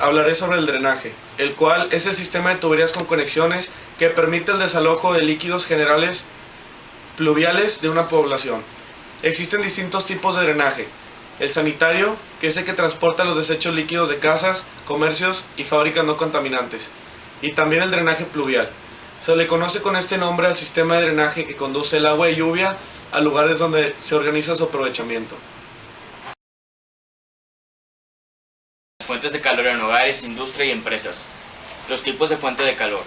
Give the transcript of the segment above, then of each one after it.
hablaré sobre el drenaje, el cual es el sistema de tuberías con conexiones que permite el desalojo de líquidos generales pluviales de una población. Existen distintos tipos de drenaje. El sanitario, que es el que transporta los desechos líquidos de casas, comercios y fábricas no contaminantes. Y también el drenaje pluvial. Se le conoce con este nombre al sistema de drenaje que conduce el agua de lluvia a lugares donde se organiza su aprovechamiento. Fuentes de calor en hogares, industria y empresas. Los tipos de fuente de calor.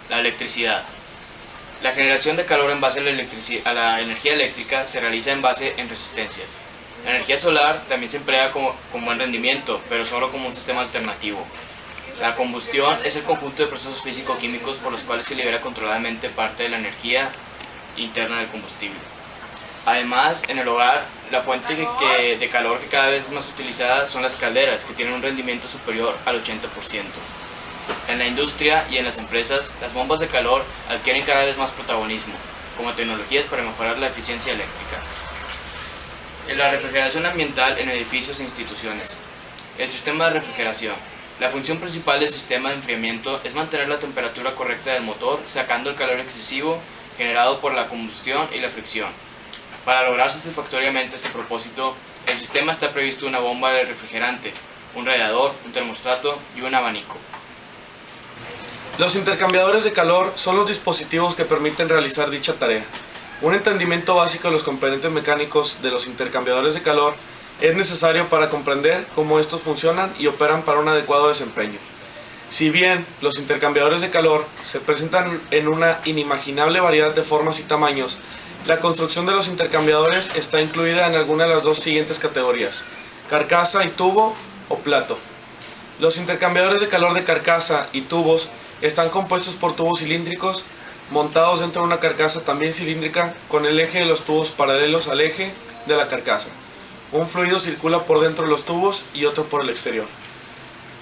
La electricidad. La generación de calor en base a la energía eléctrica se realiza en base en resistencias. La energía solar también se emplea con buen rendimiento, pero solo como un sistema alternativo. La combustión es el conjunto de procesos físico-químicos por los cuales se libera controladamente parte de la energía interna del combustible. Además, en el hogar, la fuente de calor que cada vez es más utilizada son las calderas, que tienen un rendimiento superior al 80%. En la industria y en las empresas, las bombas de calor adquieren cada vez más protagonismo, como tecnologías para mejorar la eficiencia eléctrica. En la refrigeración ambiental en edificios e instituciones. El sistema de refrigeración. La función principal del sistema de enfriamiento es mantener la temperatura correcta del motor, sacando el calor excesivo generado por la combustión y la fricción. Para lograr satisfactoriamente este propósito, el sistema está previsto una bomba de refrigerante, un radiador, un termostato y un abanico. Los intercambiadores de calor son los dispositivos que permiten realizar dicha tarea. Un entendimiento básico de los componentes mecánicos de los intercambiadores de calor es necesario para comprender cómo estos funcionan y operan para un adecuado desempeño. Si bien los intercambiadores de calor se presentan en una inimaginable variedad de formas y tamaños, la construcción de los intercambiadores está incluida en alguna de las dos siguientes categorías: carcasa y tubo o plato. Los intercambiadores de calor de carcasa y tubos están compuestos por tubos cilíndricos montados dentro de una carcasa también cilíndrica con el eje de los tubos paralelos al eje de la carcasa. Un fluido circula por dentro de los tubos y otro por el exterior.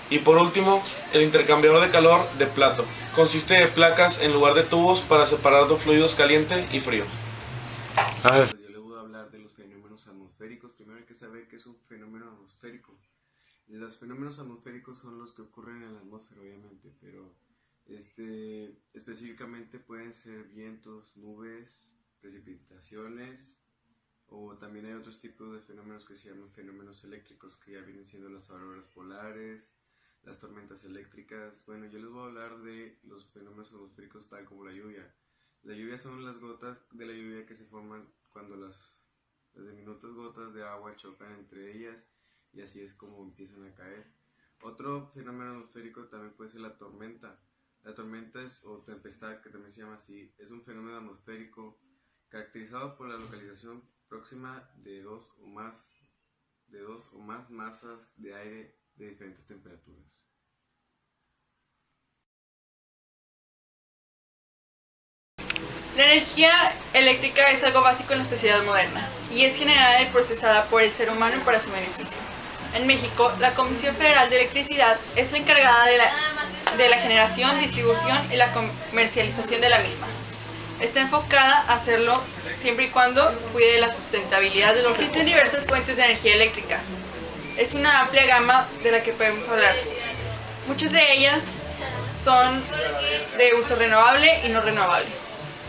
Y por último, el intercambiador de calor de plato. Consiste de placas en lugar de tubos para separar dos fluidos caliente y frío. Yo les voy a hablar de los fenómenos atmosféricos. Primero hay que saber qué es un fenómeno atmosférico. Los fenómenos atmosféricos son los que ocurren en la atmósfera, obviamente, pero específicamente pueden ser vientos, nubes, precipitaciones, o también hay otros tipos de fenómenos que se llaman fenómenos eléctricos, que ya vienen siendo las auroras polares, las tormentas eléctricas. Bueno, yo les voy a hablar de los fenómenos atmosféricos tal como la lluvia. La lluvia son las gotas de la lluvia que se forman cuando las diminutas gotas de agua chocan entre ellas, y así es como empiezan a caer. Otro fenómeno atmosférico también puede ser la tormenta. La tormenta o tempestad, que también se llama así, es un fenómeno atmosférico caracterizado por la localización próxima de dos o más masas de aire de diferentes temperaturas. La energía eléctrica es algo básico en la sociedad moderna y es generada y procesada por el ser humano para su beneficio. En México, la Comisión Federal de Electricidad es la encargada de la generación, distribución y la comercialización de la misma. Está enfocada a hacerlo siempre y cuando cuide la sustentabilidad de lo que existen diversas fuentes de energía eléctrica. Es una amplia gama de la que podemos hablar. Muchas de ellas son de uso renovable y no renovable,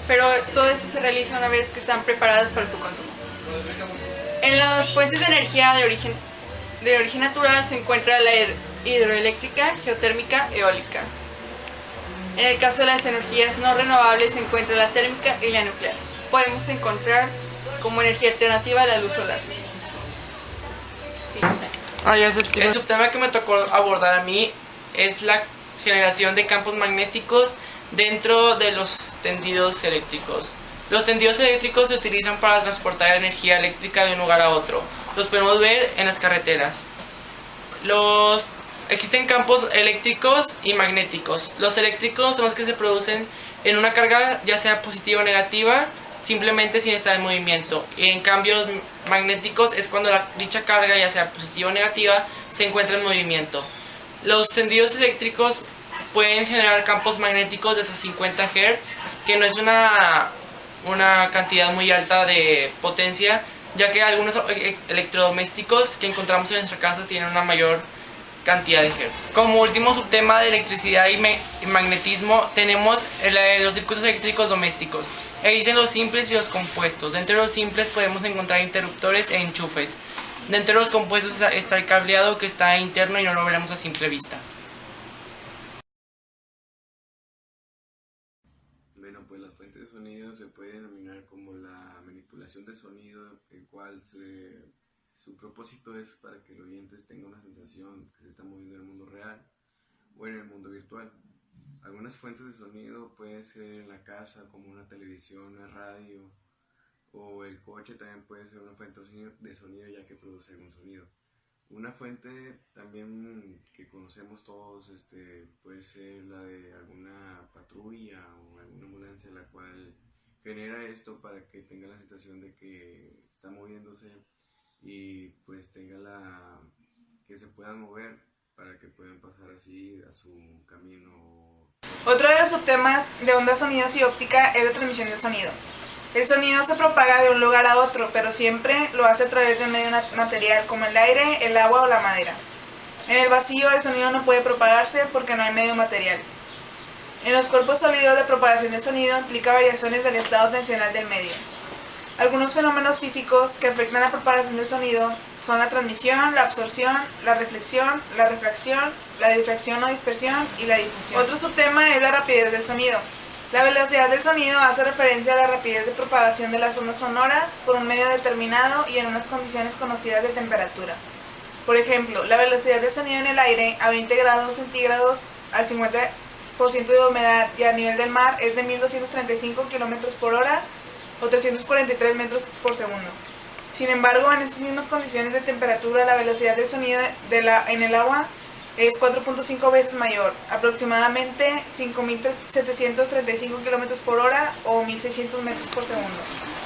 pero todo esto se realiza una vez que están preparadas para su consumo. En las fuentes de energía de origen natural se encuentra la hidroeléctrica, geotérmica, eólica. En el caso de las energías no renovables se encuentra la térmica y la nuclear. Podemos encontrar como energía alternativa la luz solar. El subtema que me tocó abordar a mí es la generación de campos magnéticos dentro de los tendidos eléctricos. Los tendidos eléctricos se utilizan para transportar energía eléctrica de un lugar a otro. Los podemos ver en las carreteras. Existen campos eléctricos y magnéticos. Los eléctricos son los que se producen en una carga, ya sea positiva o negativa, simplemente sin estar en movimiento. Y en cambio los magnéticos es cuando dicha carga, ya sea positiva o negativa, se encuentra en movimiento. Los tendidos eléctricos pueden generar campos magnéticos de hasta 50 Hz, que no es una cantidad muy alta de potencia, ya que algunos electrodomésticos que encontramos en nuestra casa tienen una mayor cantidad de hertz. Como último subtema de electricidad y magnetismo tenemos los circuitos eléctricos domésticos. Existen los simples y los compuestos. Dentro de los simples podemos encontrar interruptores e enchufes. Dentro de los compuestos está el cableado, que está interno y no lo veremos a simple vista. Bueno, pues las fuentes de sonido se puede denominar como la manipulación del sonido, el cual su propósito es para que el oyente tenga una sensación que se está moviendo en el mundo real o en el mundo virtual. Algunas fuentes de sonido pueden ser en la casa, como una televisión, una radio, o el coche también puede ser una fuente de sonido ya que produce algún sonido. Una fuente también que conocemos todos puede ser la de alguna patrulla o alguna ambulancia, la cual genera esto para que tenga la sensación de que está moviéndose y pues que se puedan mover para que puedan pasar así a su camino. Otro de los subtemas de ondas, sonidos y óptica es la transmisión del sonido. El sonido se propaga de un lugar a otro, pero siempre lo hace a través de un medio material como el aire, el agua o la madera. En el vacío el sonido no puede propagarse porque no hay medio material. En los cuerpos sólidos de propagación del sonido implica variaciones del estado tensional del medio. Algunos fenómenos físicos que afectan la propagación del sonido son la transmisión, la absorción, la reflexión, la refracción, la difracción o dispersión y la difusión. Otro subtema es la rapidez del sonido. La velocidad del sonido hace referencia a la rapidez de propagación de las ondas sonoras por un medio determinado y en unas condiciones conocidas de temperatura. Por ejemplo, la velocidad del sonido en el aire a 20 grados centígrados al 50% de humedad y a nivel del mar es de 1235 km por hora o 343 metros por segundo. Sin embargo, en esas mismas condiciones de temperatura, la velocidad del sonido en el agua es 4.5 veces mayor, aproximadamente 5.735 km por hora o 1.600 metros por segundo.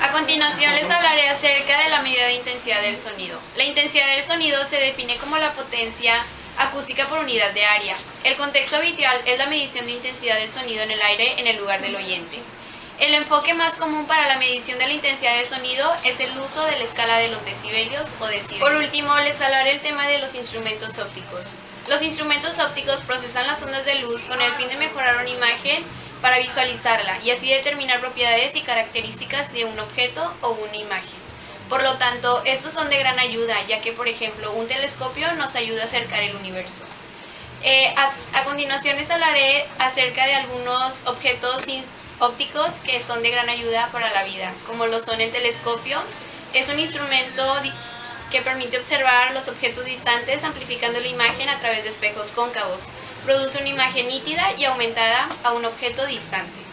A continuación les hablaré acerca de la medida de intensidad del sonido. La intensidad del sonido se define como la potencia acústica por unidad de área. El contexto habitual es la medición de intensidad del sonido en el aire en el lugar del oyente. El enfoque más común para la medición de la intensidad del sonido es el uso de la escala de los decibelios o decibelios. Por último, les hablaré el tema de los instrumentos ópticos. Los instrumentos ópticos procesan las ondas de luz con el fin de mejorar una imagen para visualizarla y así determinar propiedades y características de un objeto o una imagen. Por lo tanto, estos son de gran ayuda, ya que, por ejemplo, un telescopio nos ayuda a acercar el universo. A continuación les hablaré acerca de algunos objetos ópticos que son de gran ayuda para la vida, como lo son el telescopio. Es un instrumento que permite observar los objetos distantes amplificando la imagen a través de espejos cóncavos. Produce una imagen nítida y aumentada a un objeto distante.